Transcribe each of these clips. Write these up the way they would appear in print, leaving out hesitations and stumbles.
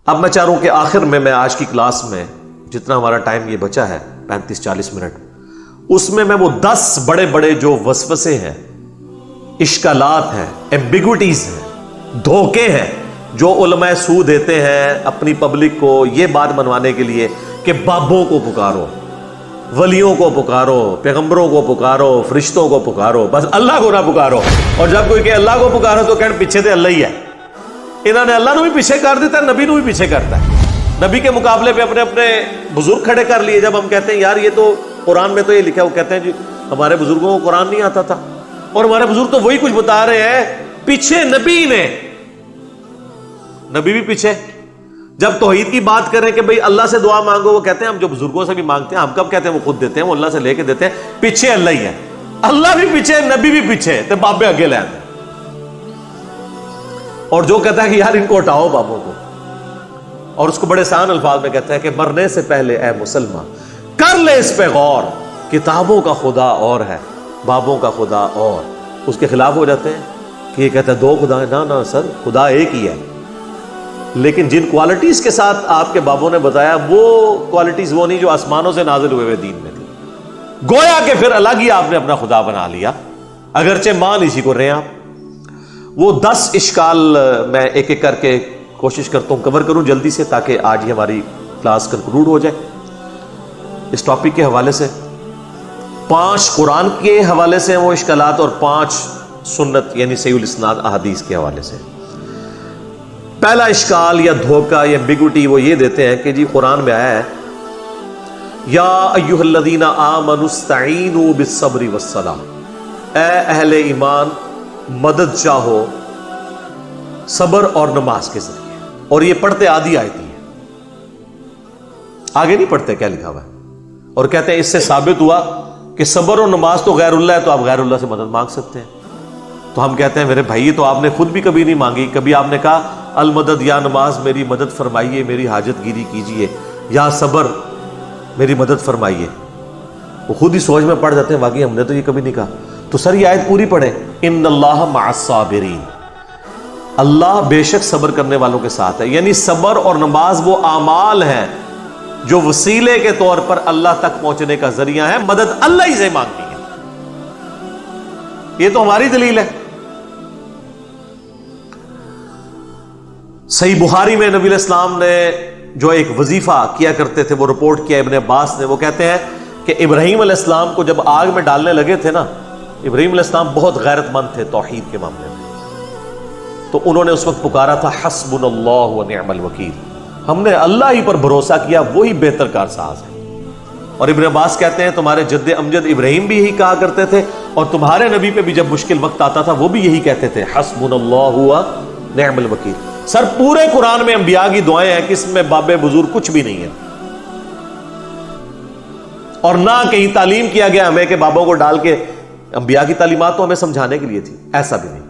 اب میں چاہ رہا ہوں کہ آخر میں آج کی کلاس میں جتنا ہمارا ٹائم یہ بچا ہے 35-40 منٹ، اس میں وہ 10 بڑے بڑے جو وسوسے ہیں، اشکالات ہیں، ایمبیگوٹیز ہیں، دھوکے ہیں جو علماء سو دیتے ہیں اپنی پبلک کو یہ بات منوانے کے لیے کہ بابوں کو پکارو، ولیوں کو پکارو، پیغمبروں کو پکارو، فرشتوں کو پکارو، بس اللہ کو نہ پکارو۔ اور جب کوئی کہ اللہ کو پکارو تو کہنے پیچھے تو اللہ ہی ہے۔ انہوں نے اللہ نو بھی پیچھے کر دیتا ہے، نبی نو بھی پیچھے کرتا ہے، نبی کے مقابلے پہ اپنے اپنے بزرگ کھڑے کر لیے۔ جب ہم کہتے ہیں یار یہ تو قرآن میں تو یہ لکھا ہے، وہ کہتے ہیں جی ہمارے بزرگوں کو قرآن نہیں آتا تھا، اور ہمارے بزرگ تو وہی کچھ بتا رہے ہیں، پیچھے نبی نے، نبی بھی پیچھے۔ جب توحید کی بات کریں کہ بھئی اللہ سے دعا مانگو، وہ کہتے ہیں ہم جو بزرگوں سے بھی مانگتے ہیں، ہم کب کہتے ہیں وہ خود دیتے ہیں، وہ اللہ سے لے کے دیتے ہیں، پیچھے اللہ ہی ہے، اللہ بھی پیچھے، نبی بھی پیچھے، تو بابے آگے لے آتے ہیں۔ اور جو کہتا ہے کہ یار ان کو ہٹاؤ بابوں کو، اور اس کو بڑے آسان الفاظ میں کہتا ہے کہ مرنے سے پہلے اے مسلمان کر لے اس پہ غور، کتابوں کا خدا اور ہے، بابوں کا خدا اور۔ اس کے خلاف ہو جاتے ہیں کہ یہ کہتا ہے دو خدا ہے، نہ سر، خدا ایک ہی ہے، لیکن جن کوالٹیز کے ساتھ آپ کے بابوں نے بتایا وہ کوالٹیز وہ نہیں جو آسمانوں سے نازل ہوئے دین میں تھی۔ گویا کہ پھر الگ ہی آپ نے اپنا خدا بنا لیا، اگرچہ مان اسی کو رہے ہیں آپ۔ وہ 10 اشکال میں ایک ایک کر کے کوشش کرتا ہوں کور کروں جلدی سے، تاکہ آج ہی ہماری کلاس کنکلوڈ ہو جائے اس ٹاپک کے حوالے سے۔ 5 قرآن کے حوالے سے ہیں وہ اشکالات، اور 5 سنت یعنی صحیح الاسناد احادیث کے حوالے سے۔ پہلا اشکال یا دھوکہ یا ایمبیگوٹی وہ یہ دیتے ہیں کہ جی قرآن میں آیا ہے یا ایھا الذین آمنوا استعینوا بالصبر والصلاۃ، اے اہل ایمان مدد چاہو صبر اور نماز کے ذریعے۔ اور یہ پڑھتے آدھی آیت ہی ہے، آگے نہیں پڑھتے کیا لکھا ہوا ہے، اور کہتے ہیں اس سے ثابت ہوا کہ صبر اور نماز تو غیر اللہ ہے، تو آپ غیر اللہ سے مدد مانگ سکتے ہیں۔ تو ہم کہتے ہیں میرے بھائی تو آپ نے خود بھی کبھی نہیں مانگی، کبھی آپ نے کہا المدد یا نماز میری مدد فرمائیے، میری حاجت گیری کیجئے، یا صبر میری مدد فرمائیے۔ وہ خود ہی سوچ میں پڑ جاتے ہیں واقعی ہم نے تو یہ کبھی نہیں کہا۔ تو سر یہ آیت پوری پڑھیں، ان اللہ مع الصابرین، اللہ بے شک صبر کرنے والوں کے ساتھ ہے۔ یعنی صبر اور نماز وہ اعمال ہیں جو وسیلے کے طور پر اللہ تک پہنچنے کا ذریعہ ہے، مدد اللہ ہی سے مانگنی ہے۔ یہ تو ہماری دلیل ہے۔ صحیح بخاری میں نبی علیہ السلام نے جو ایک وظیفہ کیا کرتے تھے وہ رپورٹ کیا ابن عباس نے، وہ کہتے ہیں کہ ابراہیم علیہ السلام کو جب آگ میں ڈالنے لگے تھے نا، ابراہیم علیہ السلام بہت غیرت مند تھے توحید کے معاملے میں، تو انہوں نے اس وقت پکارا تھا حسبنا اللہ و نعم الوکیل، ہم نے اللہ ہی پر بھروسہ کیا، وہی بہتر کارساز ہے۔ اور ابن عباس کہتے ہیں تمہارے جد امجد ابراہیم بھی یہی کہا کرتے تھے، اور تمہارے نبی پہ بھی جب مشکل وقت آتا تھا وہ بھی یہی کہتے تھے حسبنا اللہ و نعم الوکیل۔ سر پورے قرآن میں انبیاء کی دعائیں ہیں کہ اس میں باب بزرگ کچھ بھی نہیں ہے، اور نہ کہیں تعلیم کیا گیا ہمیں کہ بابوں کو ڈال کے، انبیاء کی تعلیمات تو ہمیں سمجھانے کے لیے تھی، ایسا بھی نہیں۔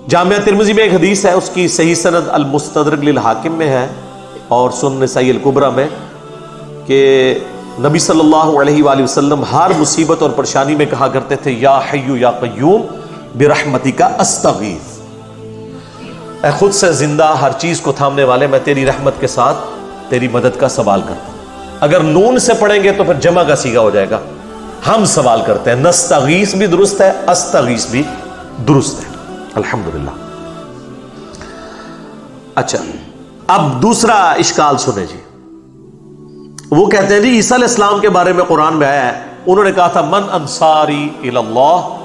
جامعہ ترمذی میں ایک حدیث ہے، اس کی صحیح سند المستدرک للحاکم میں ہے، اور سنن نسائی الکبریٰ میں، کہ نبی صلی اللہ علیہ وآلہ وسلم ہر مصیبت اور پریشانی میں کہا کرتے تھے یا حی یا قیوم برحمتک استغیث، اے خود سے زندہ ہر چیز کو تھامنے والے میں تیری رحمت کے ساتھ تیری مدد کا سوال کرتا ہوں۔ اگر نون سے پڑھیں گے تو پھر جمع کا صیغہ ہو جائے گا، ہم سوال کرتے ہیں۔ نستغیث بھی درست ہے، استغیث بھی درست ہے، الحمدللہ۔ اچھا اب دوسرا اشکال سنیں جی، وہ کہتے ہیں جی عیسیٰ علیہ السلام کے بارے میں قرآن میں آیا ہے، انہوں نے کہا تھا من انصاری الی اللہ،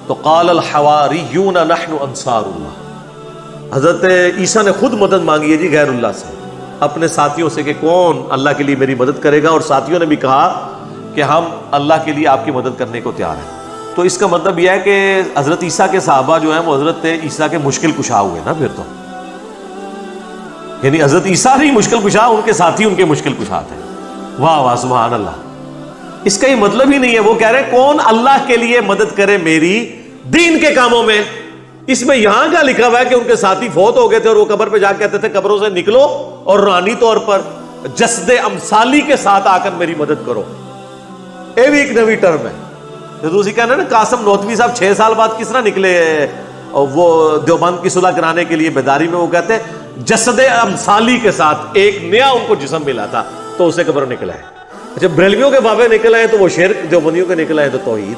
تو قال الحواریون نحن انصار اللہ۔ حضرت عیسیٰ نے خود مدد مانگی ہے جی غیر اللہ سے، اپنے ساتھیوں سے کہ کون اللہ کے لیے میری مدد کرے گا، اور ساتھیوں نے بھی کہا کہ ہم اللہ کے لیے آپ کی مدد کرنے کو تیار ہیں۔ تو اس کا مطلب یہ ہے کہ حضرت عیسیٰ کے صحابہ جو ہیں وہ حضرت عیسیٰ کے مشکل کشا ہوئے نا پھر تو، یعنی حضرت عیسیٰ نہیں مشکل کشا، ان کے ساتھی ان کے مشکل کشا تھے۔ واہ واہ سبحان اللہ۔ اس کا یہ مطلب ہی نہیں ہے، وہ کہہ رہے ہیں کون اللہ کے لیے مدد کرے میری دین کے کاموں میں۔ اس میں یہاں کا لکھا ہوا ہے کہ ان کے ساتھی فوت ہو گئے تھے اور وہ قبر پہ جا کے کہتے تھے قبروں سے نکلو اور روحانی طور پر جسد امثالی کے ساتھ آ کر میری مدد کرو۔ یہ بھی ایک نئی ٹرم ہے۔ جو دوسری کہنا نا قاسم نوتوی صاحب 6 سال بعد کس طرح نکلے وہ دیوبند کی صلح کرانے کے لیے بیداری میں، وہ کہتے ہیں جسد امثالی کے ساتھ ایک نیا ان کو جسم ملا تھا تو اسے قبر نکلا ہے. اچھا بریلویوں کے بابے نکل آئے تو وہ شرک، دیوبندیوں کے نکل آئے تو توحید.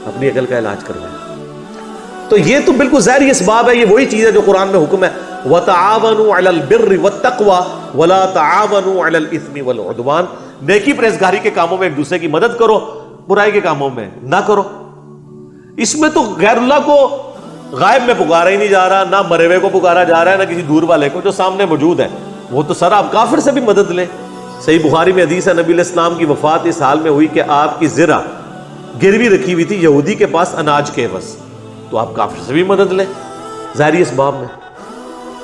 اپنی عقل کا علاج کر رہے ہیں. تو یہ تو بالکل ظاہری اسباب ہے. یہ وہی چیز ہے جو قرآن میں حکم ہے وَتَعَاوَنُوا عَلَى الْبِرِّ وَالتَّقْوَى وَلَا تَعَاوَنُوا عَلَى الْإِثْمِ وَالْعُدْوَانِ. نیکی پرہیزگاری کے کاموں میں ایک دوسرے کی مدد کرو، برائی کے کاموں میں نہ کرو. اس میں تو غیر اللہ کو غائب میں پکارا ہی نہیں جا رہا، نہ مرے ہوئے کو پکارا جا رہا ہے، نہ کسی دور والے کو، جو سامنے موجود ہے. وہ تو سر آپ کافر سے بھی مدد لیں. صحیح بخاری میں حدیث ہے نبی علیہ السلام کی وفات اس حال میں ہوئی کہ آپ کی زرہ گروی رکھی ہوئی تھی یہودی کے پاس اناج کے عوض. تو آپ کافر سے بھی مدد لیں ظاہری اسباب میں.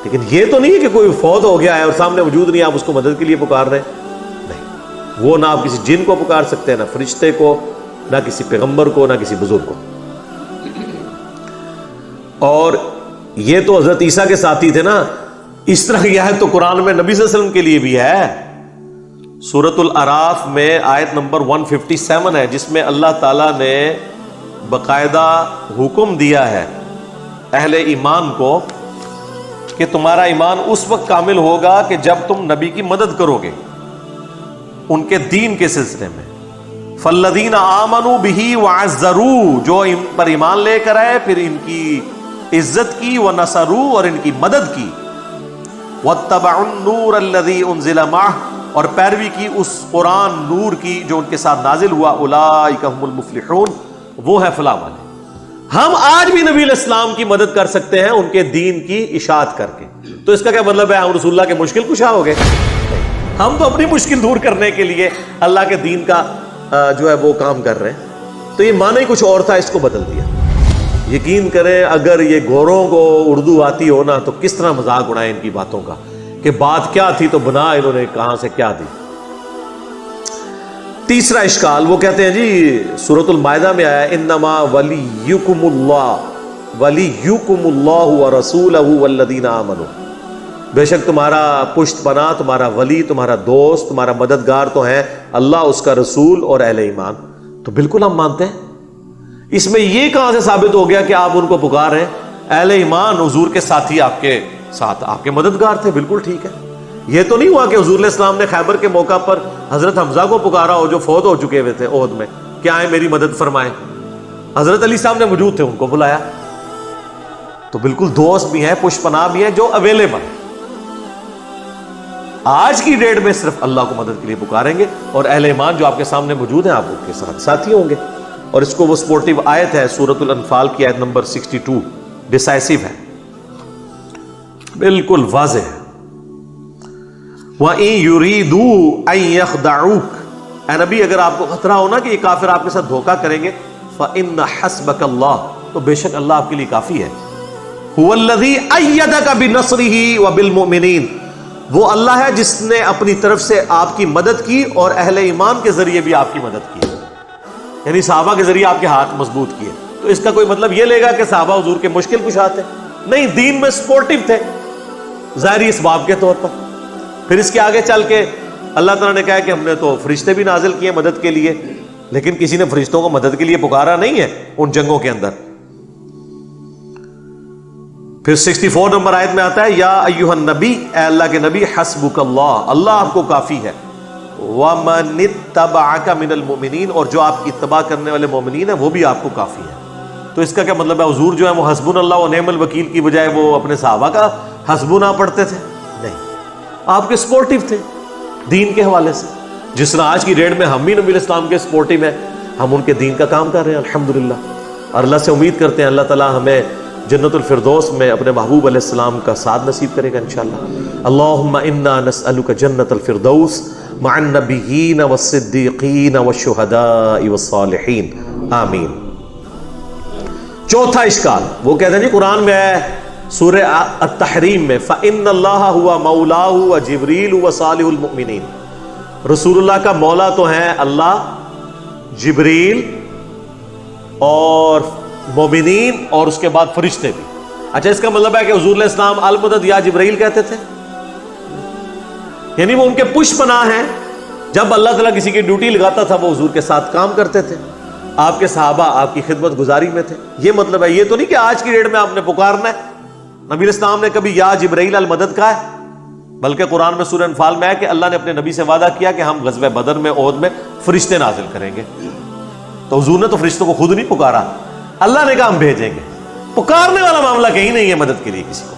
لیکن یہ تو نہیں ہے کہ کوئی فوت ہو گیا ہے اور سامنے موجود نہیں، آپ اس کو مدد کے لیے پکار رہے ہیں. نہیں، وہ نہ آپ کسی جن کو پکار سکتے ہیں، نہ فرشتے کو، نہ کسی پیغمبر کو، نہ کسی بزرگ کو. اور یہ تو حضرت عیسیٰ کے ساتھی تھے نا. اس طرح کی آیت تو قرآن میں نبی صلی اللہ علیہ وسلم کے لیے بھی ہے. سورۃ الاعراف میں آیت نمبر 157 ہے، جس میں اللہ تعالیٰ نے باقاعدہ حکم دیا ہے اہل ایمان کو کہ تمہارا ایمان اس وقت کامل ہوگا کہ جب تم نبی کی مدد کرو گے ان کے دین کے سلسلے میں. فالذین آمنوا بہ وعزروہ، جو ان پر ایمان لے کر آئے پھر ان کی عزت کی، ونصروہ، اور ان کی مدد کی، واتبعوا النور الذی انزل معہ، اور پیروی کی اس قرآن نور کی جو ان کے ساتھ نازل ہوا، اولئک هم المفلحون، وہ ہے فلاح والے. ہم آج بھی نبی علیہ السلام کی مدد کر سکتے ہیں ان کے دین کی اشاعت کر کے. تو اس کا کیا مطلب ہے ہم رسول اللہ کے مشکل کشا ہو گئے؟ ہم تو اپنی مشکل دور کرنے کے لیے اللہ کے دین کا جو ہے وہ کام کر رہے ہیں. تو یہ معنی ہی کچھ اور تھا، اس کو بدل دیا. یقین کریں اگر یہ گوروں کو اردو آتی ہو نا تو کس طرح مذاق اڑائیں ان کی باتوں کا کہ بات کیا تھی تو بنا انہوں نے کہاں سے کیا دی. تیسرا اشکال وہ کہتے ہیں جی سورۃ المائدہ میں آیا انما ولیکم اللہ ورسولہ والذین آمنوا، بے شک تمہارا پشت پناہ، تمہارا ولی، تمہارا دوست، تمہارا مددگار تو ہیں اللہ، اس کا رسول اور اہل ایمان. تو بالکل ہم مانتے ہیں. اس میں یہ کہاں سے ثابت ہو گیا کہ آپ ان کو پکار رہے ہیں؟ اہل ایمان حضور کے ساتھی آپ کے ساتھ، آپ کے مددگار تھے. بالکل ٹھیک ہے. یہ تو نہیں ہوا کہ حضور علیہ السلام نے خیبر کے موقع پر حضرت حمزہ کو پکارا ہو جو فوت ہو چکے ہوئے تھے احد میں کہ آئیں میری مدد فرمائیں. حضرت علی صاحب نے موجود تھے، ان کو بلایا. تو بالکل دوست بھی ہیں، پشت پناہ بھی ہیں جو اویلیبل. آج کی ڈیٹ میں صرف اللہ کو مدد کے لیے پکاریں گے، اور اہل ایمان جو آپ کے سامنے موجود ہیں آپ ان کے ساتھ ساتھی ہوں گے. اور اس کو وہ سپورٹیو آیت ہے سورۃ الانفال کی آیت نمبر 62، ڈیسائسو ہے، بالکل واضح ہے. وَإِن يُرِيدُوا أَن يَخْدَعُوكَ، اے نبی اگر آپ کو خطرہ ہو نا کہ یہ کافر آپ کے ساتھ دھوکہ کریں گے، فَإِنَّ حَسْبَكَ اللَّهُ، تو بے شک اللہ آپ کے لیے کافی ہے. هُوَ الَّذِي أَيَّدَكَ بِنَصْرِهِ وَبِالْمُؤْمِنِينَ، وہ اللہ ہے جس نے اپنی طرف سے آپ کی مدد کی اور اہل ایمان کے ذریعے بھی آپ کی مدد کی، یعنی صحابہ کے ذریعے آپ کے ہاتھ مضبوط کیے. تو اس کا کوئی مطلب یہ لے گا کہ صحابہ حضور کے مشکل کشا تھے؟ نہیں، دین میں سپورٹیو تھے ظاہری اسباب کے طور پر. پھر اس کے آگے چل کے اللہ تعالیٰ نے کہا کہ ہم نے تو فرشتے بھی نازل کیے مدد کے لیے، لیکن کسی نے فرشتوں کو مدد کے لیے پکارا نہیں ہے ان جنگوں کے اندر. پھر 64 نمبر آیت میں آتا ہے یا ایھا النبی، اے اللہ کے نبی، حسبک اللہ، اللہ آپ کو کافی ہے، وَمَنِ اتَّبَعَكَ مِنَ الْمُؤْمِنِينَ، اور جو آپ کی اتباع کرنے والے مومنین ہیں وہ بھی آپ کو کافی ہے. تو اس کا کیا مطلب ہے حضور جو ہے وہ حسبنا اللہ و نعم الوکیل کی بجائے وہ اپنے صحابہ کا حسبنا پڑھتے تھے؟ نہیں، آپ کے سپورٹیو تھے دین کے حوالے سے. جس طرح آج کی ڈیٹ میں ہم بھی نبی علیہ السلام کے سپورٹیو ہیں، ہم ان کے دین کا کام کر رہے ہیں الحمدللہ. اور اللہ سے امید کرتے ہیں اللہ تعالیٰ ہمیں جنت الفردوس میں اپنے محبوب علیہ السلام کا ساتھ نصیب کرے گا انشاءاللہ. اللہم انا نسألک جنت الفردوس مع النبیین والصدیقین والشہداء والصالحین، آمین. چوتھا اشکال وہ کہتے ہیں جی قرآن میں ہے سورہ التحریم میں فَإِنَّ اللَّهَ هُوَ مَوْلَاهُ وَجِبْرِيلُ وَصَالِحُ الْمُؤْمِنِينَ، رسول اللہ کا مولا تو ہیں اللہ، جبریل اور مومنین اور اس کے بعد فرشتے بھی. اچھا اس کا مطلب ہے کہ حضور علیہ السلام المدد یا جبرائیل کہتے تھے؟ یعنی وہ ان کے پشت پناہ ہیں، جب اللہ تعالیٰ کسی کی ڈیوٹی لگاتا تھا وہ حضور کے ساتھ کام کرتے تھے، آپ کے صحابہ آپ کی خدمت گزاری میں تھے. یہ مطلب ہے، یہ تو نہیں کہ آج کی ڈیٹ میں آپ نے پکارنا ہے نبی علیہ السلام نے کبھی یا جبرائیل المدد کہا ہے؟ بلکہ قرآن میں سورہ انفال میں ہے کہ اللہ نے اپنے نبی سے وعدہ کیا کہ ہم غزوہ بدر میں، احد میں فرشتے نازل کریں گے. تو حضور نے تو فرشتوں کو خود نہیں پکارا، اللہ نے کہا ہم بھیجیں گے. پکارنے والا معاملہ کہیں نہیں ہے مدد کے لیے کسی کو.